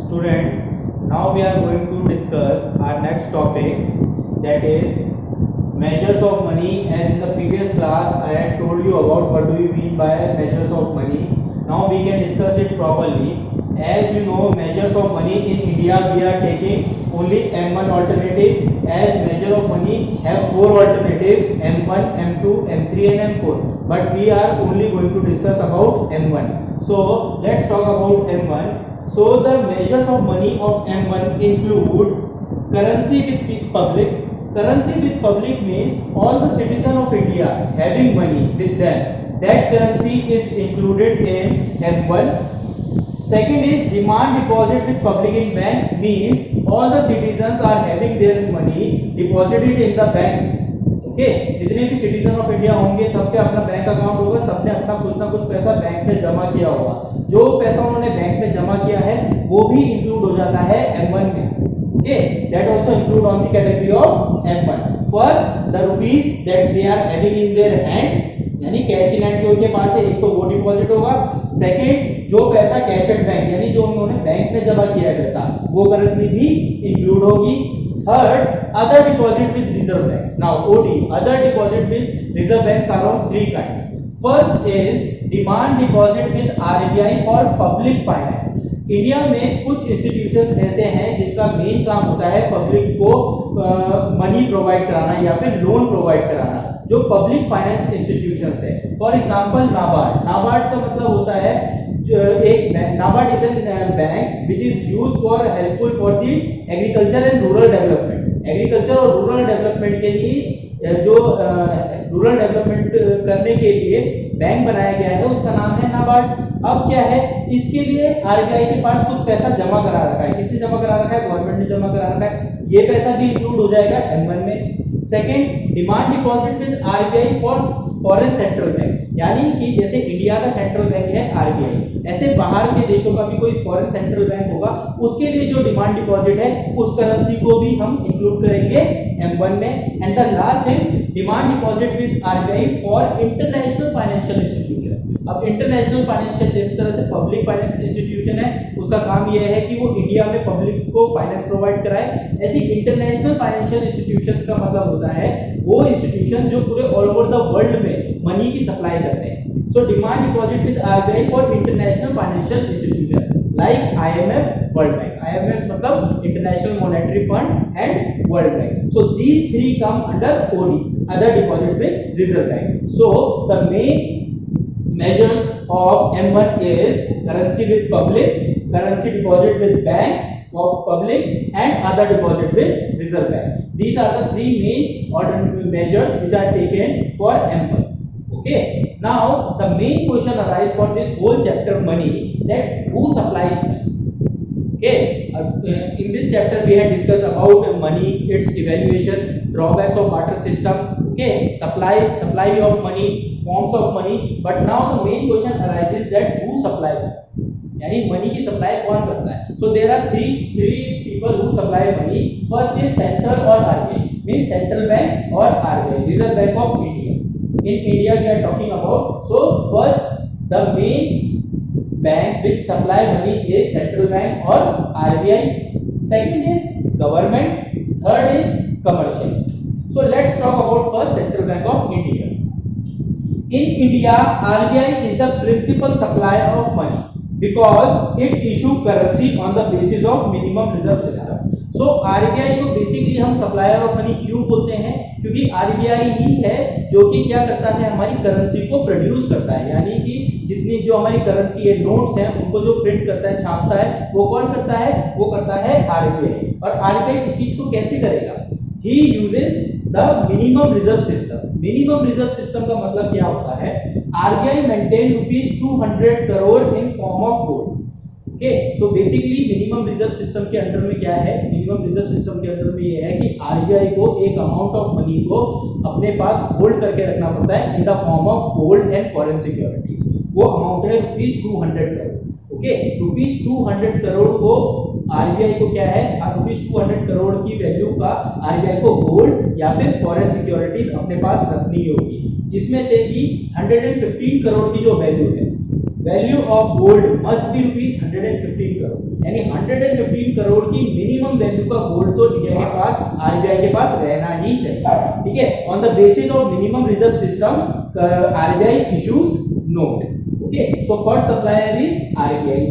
Student, now we are going to discuss our next topic, that is measures of money. As in the previous class I had told you about what do you mean by measures of money. Now we can discuss it properly. As you know, measures of money in India we are taking only M1 alternative, as measure of money have 4 alternatives, M1, M2, M3 and M4, but we are only going to discuss about M1. So let's talk about M1. So the measures of money of M1 include currency with public. Currency with public means all the citizens of India having money with them, that currency is included in M1. Second is demand deposit with public in bank, means all the citizens are having their money deposited in the bank. Okay, जितने भी citizen of India होंगे सबके अपना bank account होगा, सबने अपना कुछ ना कुछ पैसा बैंक में जमा किया होगा. जो पैसा उन्होंने बैंक में जमा किया है वो भी इंक्लूड हो जाता है M1 में. Okay, that also include on the category of M1. First the rupees that they are having in their hand, यानी कैश इन हैंड जो उनके पास है, एक तो वो डिपॉजिट होगा. सेकंड, जो पैसा कैश एट बैंक, यानी जो उन्होंने बैंक में जमा किया है पैसा, वो करेंसी भी इंक्लूड होगी. Third, other deposit with reserve banks. Now OD, other deposit with reserve banks are of 3 kinds. First is demand deposit with RBI for public finance. India में कुछ इंस्टीट्यूशंस ऐसे हैं जिनका मेन काम होता है पब्लिक को मनी प्रोवाइड कराना या फिर लोन प्रोवाइड कराना, जो पब्लिक फाइनेंस इंस्टीट्यूशंस है. For example NABARD. नाबार्ड का मतलब होता है एक NABARD is an bank which is use for helpful for the agriculture and rural development. Agriculture और रूरल डेवलपमेंट के लिए जो रूरल डेवलपमेंट करने के लिए बैंक बनाया गया है उसका नाम है नाबार्ड. अब क्या है, इसके लिए आरबीआई के पास कुछ पैसा जमा करा रखा है. किसने जमा करा रखा है? गवर्नमेंट ने जमा करा रखा है. ये पैसा भी इंक्लूड हो जाएगा M1 में. Second, demand deposit with RBI for foreign central bank, यानी कि जैसे इंडिया का सेंट्रल बैंक है आरबीआई, ऐसे बाहर के देशों का भी कोई फॉरेन सेंट्रल बैंक होगा, उसके लिए जो डिमांड डिपॉजिट है उस करेंसी को भी हम इंक्लूड करेंगे M1 में. And the last is demand deposit with RBI for international financial institution. अब इंटरनेशनल फाइनेंशियल, जिस तरह से पब्लिक फाइनेंस इंस्टीट्यूशन है उसका काम यह है कि वो इंडिया में पब्लिक को फाइनेंस प्रोवाइड कराए, ऐसी इंटरनेशनल फाइनेंशियल इंस्टीट्यूशंस का मतलब होता है वो इंस्टीट्यूशन जो पूरे ऑल ओवर द वर्ल्ड में मनी की सप्लाई करते हैं. So demand deposit with RBI for international financial institution like IMF, world bank. IMF मतलब international monetary fund and world bank. So these 3 come under OD, other deposit with reserve bank. So the main measures of M1 is currency with public, currency deposit with bank of public and other deposit with reserve bank. These are the 3 main measures which are taken for M1. Okay, now the main question arises for this whole chapter money, that who supplies money. Okay, in this chapter we had discussed about money, its evaluation, drawbacks of barter system, okay, supply of money, forms of money. But now the main question arises that who supply money, यानी money की supply कौन करता है. So there are three people who supply money. First is central or RBI, means central bank or RBI, Reserve Bank of India. In India we are talking about. So first, the main bank which supply money is central bank or RBI. Second is government. Third is commercial. So let's talk about first Central Bank of India. In India, RBI is the principal supplier of money because it issue currency on the basis of minimum reserve system. So RBI को basically हम supplier of money क्यों बोलते हैं? क्योंकि RBI ही है जो कि क्या करता है, हमारी करेंसी को प्रोड्यूस करता है, यानी कि जितनी जो हमारी करेंसी है, नोट्स हैं, उनको जो प्रिंट करता है, छापता है, वो कौन करता है? वो करता है RBI. और RBI इस चीज को कैसे करेगा? He uses the minimum reserve system. Minimum reserve system का मतलब क्या होता है? RBI maintain ₹200 crore in form of gold. Okay, so basically minimum reserve system के अंडर में क्या है? minimum reserve system के अंडर में ये है कि RBI को एक amount of money को अपने पास होल्ड करके रखना पड़ता है in the form of gold and foreign securities. वो अमाउंट है ₹200 करोड़. ओके, ₹200 करोड़ को आरबीआई को क्या है, ₹200 करोड़ की वैल्यू का आरबीआई को गोल्ड या फिर फॉरेन सिक्योरिटीज अपने पास रखनी होगी, जिसमें से कि 115 करोड़ की जो वैल्यू है value of gold must be rupees 115 crore, यानी 115 करोड़ की मिनिमम वैल्यू का गोल्ड तो इंडिया के पास, आरबीआई के पास रहना ही चाहिए, ठीक है। On the basis of minimum reserve system RBI issues note, okay. So first supplier is RBI,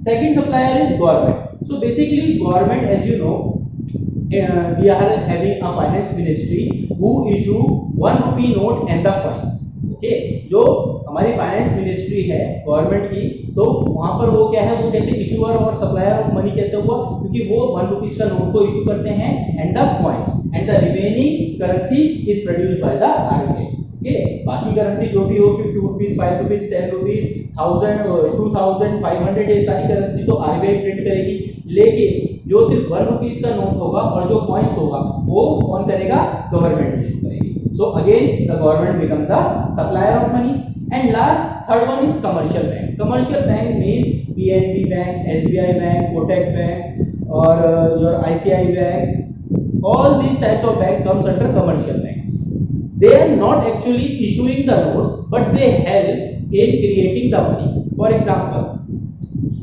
second supplier is government. So basically government, as you know, we are having a finance ministry who issue 1 rupee note and the coins, okay। जो हमारी finance ministry है government की, तो वहां पर वो क्या है, वो कैसे इशूअर और सप्लायर ऑफ मनी कैसे हुआ, क्योंकि वो 1 रुपीज का नोट को इशू करते हैं and the coins, and the remaining currency is produced by the RBI, okay. बाकी करेंसी जो भी होगी 2 रुपीज, 5 रुपीज, 10 रुपीज, 1000, 2000, 500, ये सारी करेंसी तो आरबीआई प्रिंट करेगी, लेकिन जो सिर्फ 1 रुपीज का नोट होगा और जो कॉइंस होगा वो कौन करेगा, गवर्नमेंट इशू करेगी। So again the government become the supplier of money. And last third one is commercial bank. Commercial bank means PNB bank, SBI bank, Kotak bank और your ICI bank, all these types of bank comes under commercial bank. They are not actually issuing the notes, but they help in creating the money. For example,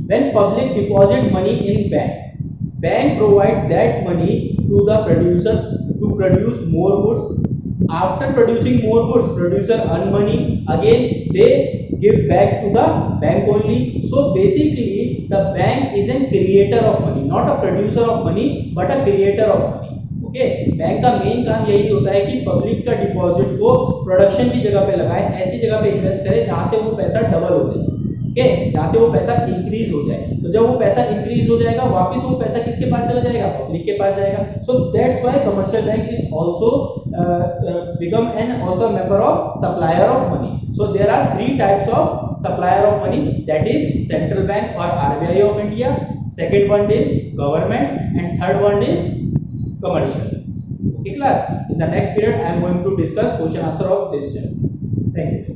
when public deposit money in bank provide that money to the producers to produce more goods. After producing more goods, producer earn money, again they give back to the bank only. So basically the bank is a creator of money, not a producer of money, but a creator of money. Okay, bank का main काम यही होता है कि public का deposit को production की जगह पे लगाए, ऐसी जगह पे इन्वेस्ट करे जहां से वो पैसा डबल हो जाए, ओके, जहां से वो पैसा इंक्रीज हो जाए। तो जब वो पैसा इंक्रीज हो जाएगा, वापस वो पैसा किसके पास चला जाएगा, पब्लिक के पास जाएगा। So that's why commercial bank is also become an also member of supplier of money. So there are 3 types of supplier of money, that is central bank or RBI of India, second one is government, and third one is commercial. Okay class, in the next period I am going to discuss question answer of this chapter. Thank you.